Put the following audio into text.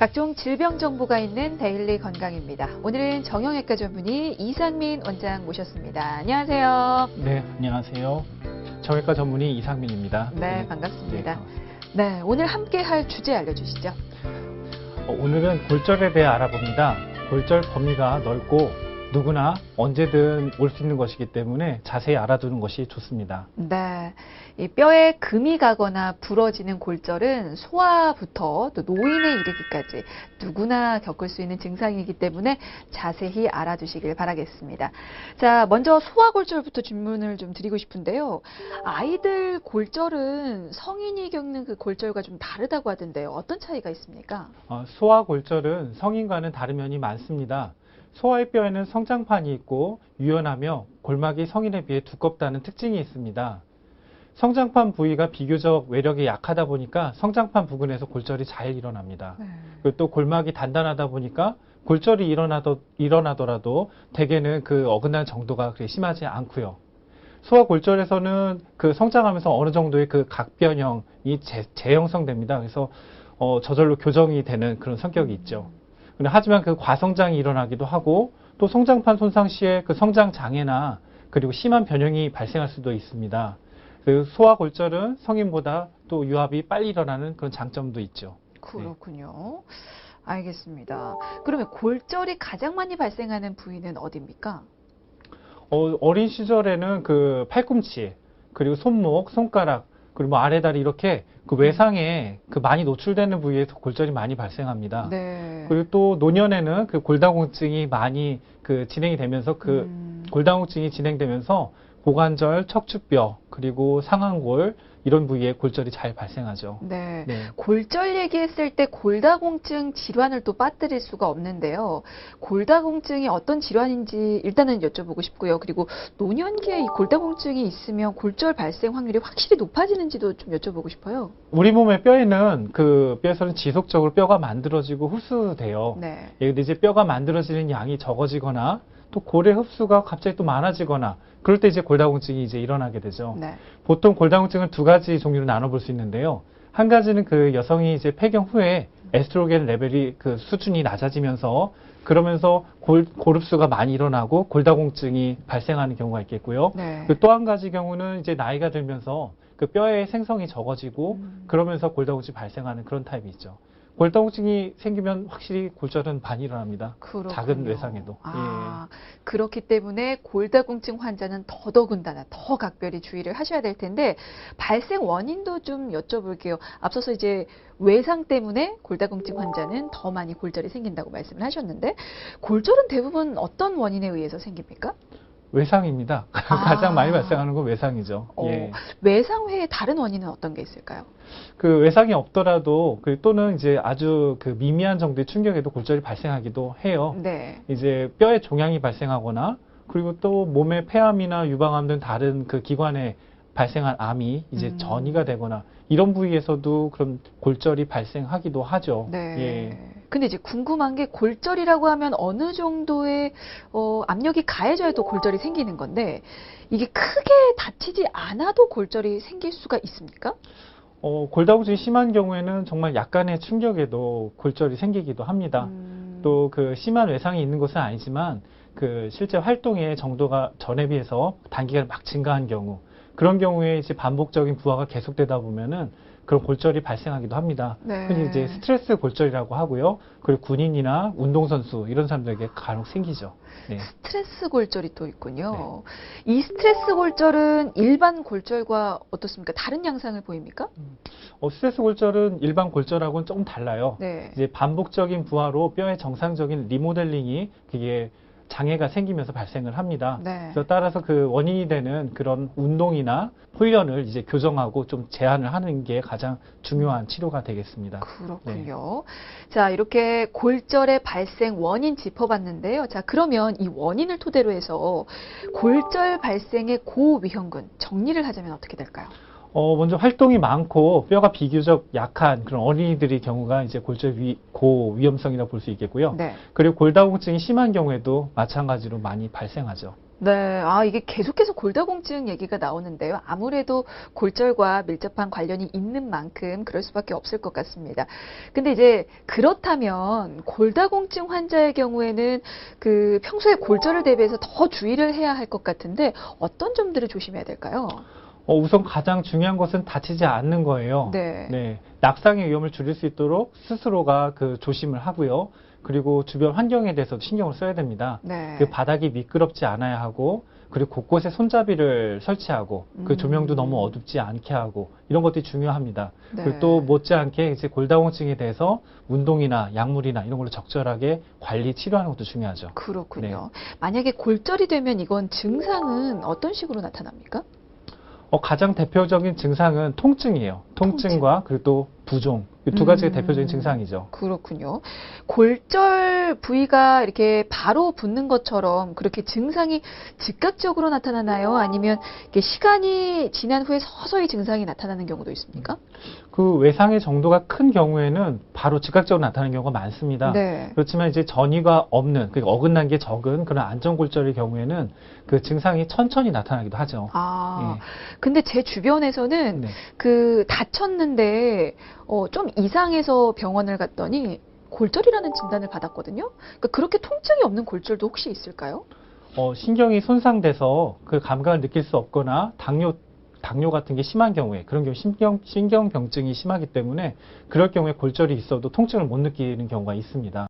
각종 질병 정보가 있는 데일리 건강입니다. 오늘은 정형외과 전문의 이상민 원장 모셨습니다. 안녕하세요. 네, 안녕하세요. 정형외과 전문의 이상민입니다. 네, 반갑습니다. 네, 오늘 함께 할 주제 알려주시죠. 오늘은 골절에 대해 알아봅니다. 골절 범위가 넓고 누구나 언제든 올 수 있는 것이기 때문에 자세히 알아두는 것이 좋습니다. 네, 이 뼈에 금이 가거나 부러지는 골절은 소아부터 또 노인에 이르기까지 누구나 겪을 수 있는 증상이기 때문에 자세히 알아두시길 바라겠습니다. 자, 먼저 소아골절부터 질문을 좀 드리고 싶은데요. 아이들 골절은 성인이 겪는 그 골절과 좀 다르다고 하던데요. 어떤 차이가 있습니까? 소아골절은 성인과는 다른 면이 많습니다. 소아의 뼈에는 성장판이 있고 유연하며 골막이 성인에 비해 두껍다는 특징이 있습니다. 성장판 부위가 비교적 외력이 약하다 보니까 성장판 부근에서 골절이 잘 일어납니다. 그리고 또 골막이 단단하다 보니까 골절이 일어나더라도 대개는 그 어긋난 정도가 그렇게 심하지 않고요. 소아골절에서는 그 성장하면서 어느 정도의 그 각변형이 재형성됩니다. 그래서 저절로 교정이 되는 그런 성격이 있죠. 하지만 그 과성장이 일어나기도 하고 또 성장판 손상 시에 그 성장 장애나 그리고 심한 변형이 발생할 수도 있습니다. 그 소아골절은 성인보다 또 유압이 빨리 일어나는 그런 장점도 있죠. 그렇군요. 알겠습니다. 그러면 골절이 가장 많이 발생하는 부위는 어디입니까? 어린 시절에는 그 팔꿈치, 그리고 손목, 손가락, 그리고 뭐 아래다리 이렇게 그 외상에 그 많이 노출되는 부위에서 골절이 많이 발생합니다. 네. 그리고 또 노년에는 그 골다공증이 많이 그 진행이 되면서 그 골다공증이 진행되면서 고관절, 척추뼈, 그리고 상완골 이런 부위에 골절이 잘 발생하죠. 네. 골절 얘기했을 때 골다공증 질환을 또 빠뜨릴 수가 없는데요. 골다공증이 어떤 질환인지 일단은 여쭤보고 싶고요. 그리고 노년기에 이 골다공증이 있으면 골절 발생 확률이 확실히 높아지는지도 좀 여쭤보고 싶어요. 우리 몸의 뼈에는 그 뼈에서는 지속적으로 뼈가 만들어지고 흡수돼요. 근데 이제 뼈가 만들어지는 양이 적어지거나 또 고래 흡수가 갑자기 또 많아지거나 그럴 때 이제 골다공증이 이제 일어나게 되죠. 보통 골다공증은 두 가지 종류로 나눠볼 수 있는데요. 한 가지는 그 여성이 이제 폐경 후에 에스트로겐 레벨이 그 수준이 낮아지면서 그러면서 골흡수가 많이 일어나고 골다공증이 발생하는 경우가 있겠고요. 또 한 가지 경우는 이제 나이가 들면서 그 뼈의 생성이 적어지고 그러면서 골다공증이 발생하는 그런 타입이 있죠. 골다공증이 생기면 확실히 골절은 많이 일어납니다. 그렇군요. 작은 외상에도. 그렇기 때문에 골다공증 환자는 더더군다나 더 각별히 주의를 하셔야 될 텐데 발생 원인도 좀 여쭤볼게요. 앞서서 이제 외상 때문에 골다공증 환자는 더 많이 골절이 생긴다고 말씀을 하셨는데 골절은 대부분 어떤 원인에 의해서 생깁니까? 외상입니다. 가장 많이 발생하는 건 외상이죠. 외상 외에 다른 원인은 어떤 게 있을까요? 그 외상이 없더라도 또는 이제 아주 그 미미한 정도의 충격에도 골절이 발생하기도 해요. 이제 뼈에 종양이 발생하거나 그리고 또 몸의 폐암이나 유방암 등 다른 그 기관에 발생한 암이 이제 전이가 되거나 이런 부위에서도 그런 골절이 발생하기도 하죠. 근데 이제 궁금한 게 골절이라고 하면 어느 정도의 압력이 가해져야 또 골절이 생기는 건데 이게 크게 다치지 않아도 골절이 생길 수가 있습니까? 골다공증이 심한 경우에는 정말 약간의 충격에도 골절이 생기기도 합니다. 또 그 심한 외상이 있는 것은 아니지만 그 실제 활동의 정도가 전에 비해서 단기간 막 증가한 경우 그런 경우에 이제 반복적인 부하가 계속되다 보면은 그런 골절이 발생하기도 합니다. 흔히 이제 스트레스 골절이라고 하고요. 그리고 군인이나 운동선수 이런 사람들에게 간혹 생기죠. 스트레스 골절이 또 있군요. 이 스트레스 골절은 일반 골절과 어떻습니까? 다른 양상을 보입니까? 스트레스 골절은 일반 골절하고는 조금 달라요. 이제 반복적인 부하로 뼈의 정상적인 리모델링이 그게 장애가 생기면서 발생을 합니다. 그래서 따라서 그 원인이 되는 그런 운동이나 훈련을 이제 교정하고 좀 제한을 하는 게 가장 중요한 치료가 되겠습니다. 그렇군요. 자, 이렇게 골절의 발생 원인 짚어봤는데요. 자, 그러면 이 원인을 토대로 해서 골절 발생의 고위험군 정리를 하자면 어떻게 될까요? 먼저 활동이 많고 뼈가 비교적 약한 그런 어린이들의 경우가 이제 골절 고위험성이라고 볼 수 있겠고요. 그리고 골다공증이 심한 경우에도 마찬가지로 많이 발생하죠. 네, 이게 계속해서 골다공증 얘기가 나오는데요. 아무래도 골절과 밀접한 관련이 있는 만큼 그럴 수밖에 없을 것 같습니다. 근데 이제 그렇다면 골다공증 환자의 경우에는 그 평소에 골절을 대비해서 더 주의를 해야 할 것 같은데 어떤 점들을 조심해야 될까요? 우선 가장 중요한 것은 다치지 않는 거예요. 네. 낙상의 위험을 줄일 수 있도록 스스로가 그 조심을 하고요. 그리고 주변 환경에 대해서도 신경을 써야 됩니다. 네. 그 바닥이 미끄럽지 않아야 하고, 그리고 곳곳에 손잡이를 설치하고, 그 조명도 너무 어둡지 않게 하고, 이런 것들이 중요합니다. 네. 그리고 또 못지않게 이제 골다공증에 대해서 운동이나 약물이나 이런 걸로 적절하게 관리, 치료하는 것도 중요하죠. 그렇군요. 만약에 골절이 되면 이건 증상은 어떤 식으로 나타납니까? 가장 대표적인 증상은 통증이에요. 통증과 그리고 또 부종. 이 두 가지가 대표적인 증상이죠. 그렇군요. 골절 부위가 이렇게 바로 붓는 것처럼 그렇게 증상이 즉각적으로 나타나나요? 아니면 이렇게 시간이 지난 후에 서서히 증상이 나타나는 경우도 있습니까? 그 외상의 정도가 큰 경우에는 바로 즉각적으로 나타나는 경우가 많습니다. 네. 그렇지만 이제 전이가 없는, 그러니까 어긋난 게 적은 그런 안전골절의 경우에는 그 증상이 천천히 나타나기도 하죠. 근데 제 주변에서는 네. 그 다쳤는데 좀 이상해서 병원을 갔더니 골절이라는 진단을 받았거든요. 그러니까 그렇게 통증이 없는 골절도 혹시 있을까요? 신경이 손상돼서 그 감각을 느낄 수 없거나 당뇨 같은 게 심한 경우에, 그런 경우 신경병증이 심하기 때문에 그럴 경우에 골절이 있어도 통증을 못 느끼는 경우가 있습니다.